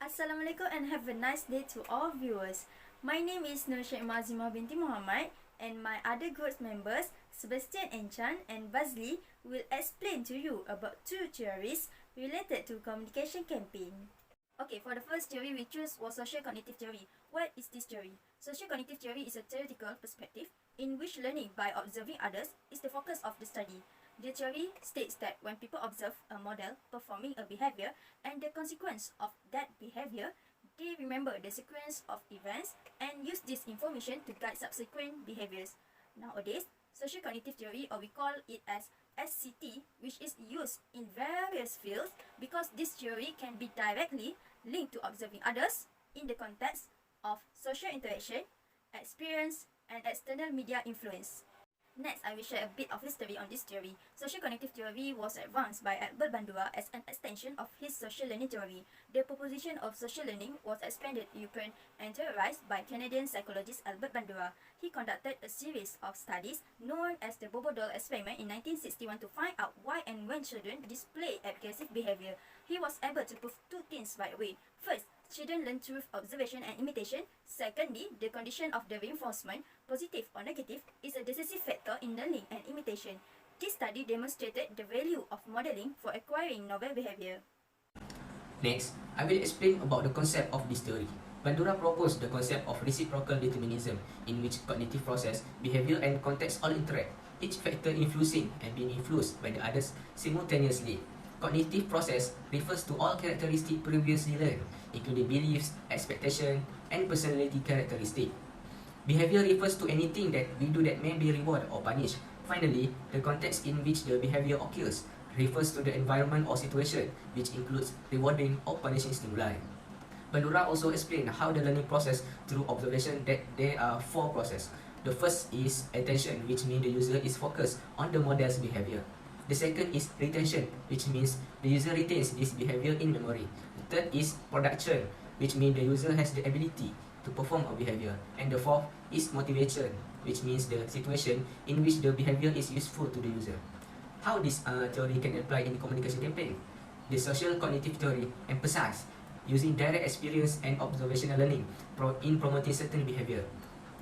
Assalamualaikum and have a nice day to all viewers. My name is Nursyaimaa Aziemah binti Mohamad, and my other group members Sebastian, Enchan and Bazli will explain to you about two theories related to communication campaign. Okay, for the first theory we choose was social cognitive theory. What is this theory? Social cognitive theory is a theoretical perspective in which learning by observing others is the focus of the study. The theory states that when people observe a model performing a behavior and the consequence of that behavior, they remember the sequence of events and use this information to guide subsequent behaviors. Nowadays, social cognitive theory, or we call it as SCT, which is used in various fields because this theory can be directly linked to observing others in the context of social interaction, experience, and external media influence. Next, I will share a bit of history on this theory. Social cognitive theory was advanced by Abdul as an extension of his social learning theory. The proposition of social learning was expanded upon and theorized by Canadian psychologist Albert Bandura. He conducted a series of studies known as the Bobodol experiment in 1961 to find out why and when children display aggressive behavior. He was able to prove two things right away. First, children learn through observation and imitation. Secondly, the condition of the reinforcement, positive or negative, is a decisive factor in learning and imitation. This study demonstrated the value of modeling for acquiring novel behavior. Next, I will explain about the concept of this theory. Bandura proposed the concept of reciprocal determinism, in which cognitive process, behavior, and context all interact, each factor influencing and being influenced by the others simultaneously. Cognitive process refers to all characteristics previously learned, including beliefs, expectations, and personality characteristics. Behavior refers to anything that we do that may be rewarded or punished. Finally, the context in which the behavior occurs refers to the environment or situation, which includes rewarding or punishing stimuli. Bandura also explained how the learning process through observation that there are four processes. The first is attention, which means the user is focused on the model's behavior. The second is retention, which means the user retains this behavior in memory. The third is production, which means the user has the ability to perform a behavior. And the fourth is motivation, which means the situation in which the behavior is useful to the user. How this theory can apply in communication campaign? The social cognitive theory emphasizes using direct experience and observational learning in promoting certain behavior.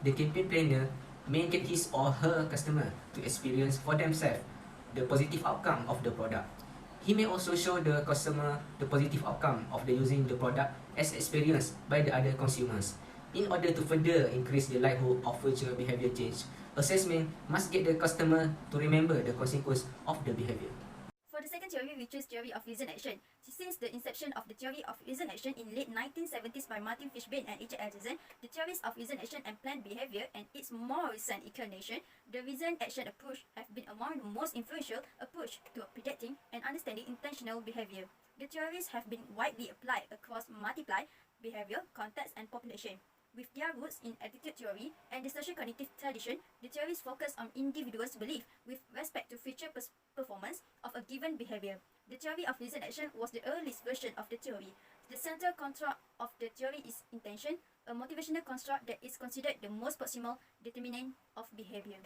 The campaign planner may get his or her customer to experience for themselves the positive outcome of the product. He may also show the customer the positive outcome of the using the product as experienced by the other consumers. In order to further increase the likelihood of future behavior change, assessment must get the customer to remember the consequence of the behavior. For the second theory, we choose theory of reason action. Since the inception of the theory of reason action in late 1970s by Martin Fishbeina and Icek, the theories of reason action and planned behavior and its more recent incarnation, the reason action approach, have been among the most influential approach to predicting and understanding intentional behavior. The theories have been widely applied across multiple behavior, context, and population. With their roots in attitude theory and the social cognitive tradition, the theories focus on individuals' belief with respect to future performance of a given behavior. The theory of reason action was the earliest version of the theory. The central construct of the theory is intention, a motivational construct that is considered the most proximal determinant of behavior.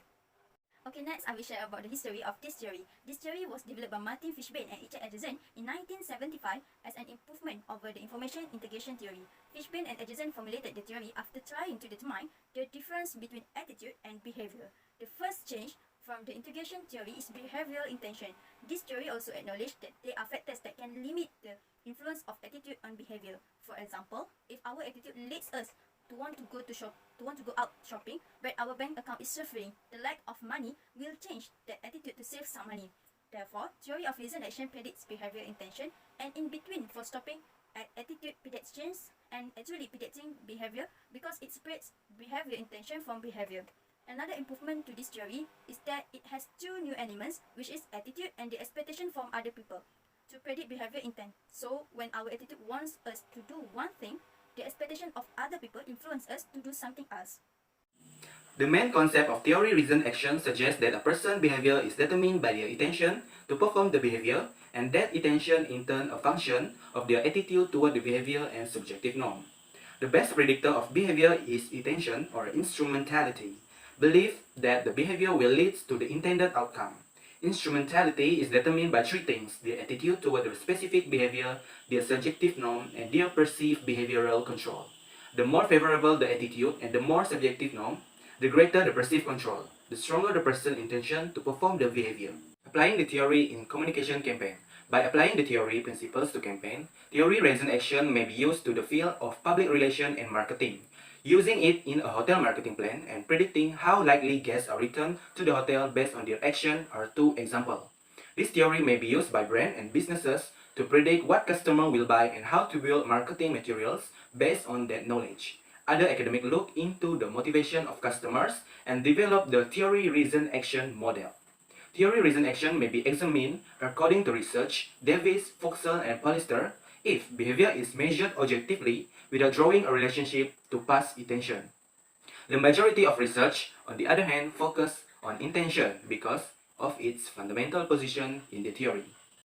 Okay, next I will share about the history of this theory. This theory was developed by Martin Fishbeina and Ajzen in 1975 as an improvement over the information integration theory. Fishbeina and Ajzen formulated the theory after trying to determine the difference between attitude and behavior. The first change from the integration theory is behavioral intention. This theory also acknowledged that there are factors that can limit the influence of attitude on behavior. For example, if our attitude leads us to want to go out shopping, but our bank account is suffering, the lack of money will change that attitude to save some money. Therefore, theory of reason action predicts behavior intention, and in between for stopping at attitude predictions and actually predicting behavior because it separates behavior intention from behavior. Another improvement to this theory is that it has two new elements, which is attitude and the expectation from other people to predict behavior intent. So when our attitude wants us to do one thing, the expectation of other people influence us to do something else. The main concept of theory reason action suggests that a person's behavior is determined by their intention to perform the behavior, and that intention in turn a function of their attitude toward the behavior and subjective norm. The best predictor of behavior is intention or instrumentality, belief that the behavior will lead to the intended outcome. Instrumentality is determined by three things: their attitude toward the specific behavior, their subjective norm, and their perceived behavioral control. The more favorable the attitude and the more subjective norm, the greater the perceived control, the stronger the person's intention to perform the behavior. Applying the theory in communication campaign. By applying the theory principles to campaign, theory reason action may be used to the field of public relation and marketing. Using it in a hotel marketing plan and predicting how likely guests are returned to the hotel based on their action are two examples. This theory may be used by brands and businesses to predict what customer will buy and how to build marketing materials based on that knowledge. Other academics look into the motivation of customers and develop the theory reason action model. Theory reason action may be examined according to research, Davis, Foxell, and Pallister, if behavior is measured objectively without drawing a relationship to past intention. The majority of research, on the other hand, focus on intention because of its fundamental position in the theory.